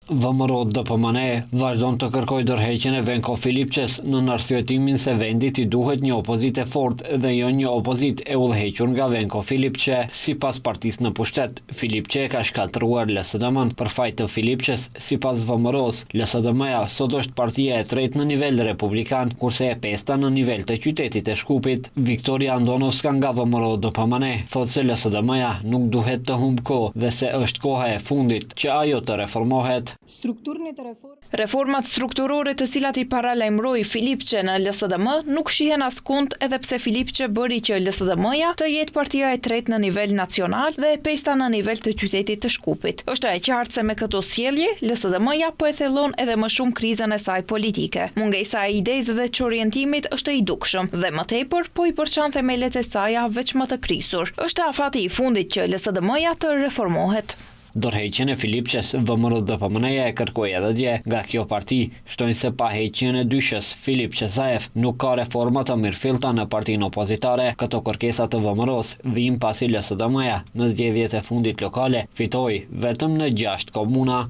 VMRO DPMNE vazhdon të kërkojë dorëheqjen e Venko Filipçes në arsyetimin se vendit I duhet një opozitë e fortë dhe jo një opozitë e udhëhequr nga Venko Filipçe. Sipas partisë në pushtet, Filipçe ka shkatëruar LSDM-n. Për fajt të Filipçes, sipas VMRO-s, LSDM-ja sot është partia e tretë në nivel republikan, kurse e pesta në nivel të qytetit e Shkupit. Viktoria Andonovska nga VMRO DPMNE thotë se LSDM-ja nuk duhet të humbë kohë dhe se është koha e fundit që ajo të reformohet. Reformat strukturore të cilat I paralajmëroi Filipçe në LSDM nuk shihen askund edhe pse Filipçe bëri që LSDM-ja të jetë partia e tretë në nivel nacional dhe e pesta në nivel të qytetit të Shkupit. Është e qartë se me këto sjellje, LSDM-ja po e thellon edhe më shumë krizën e saj politike. Mungesa e idezë dhe çorientimit është I dukshëm dhe më tepër po I përçan themelet e saj veç më të krisur. Është afati I fundit që LSDM-ja të reformohet. Dorëheqjen e Filipçes, VMRO DPMNE e kërkoi edhe dje nga kjo parti, shtojnë se pa heqjen e dyshës Filip Qezaev nuk ka reforma të mirëfillta në partinë opozitare. Këto kërkesa të VMRO-s vijnë pasi LSDM-ja në zgjedhjet e fundit lokale fitoi vetëm në 6 komuna.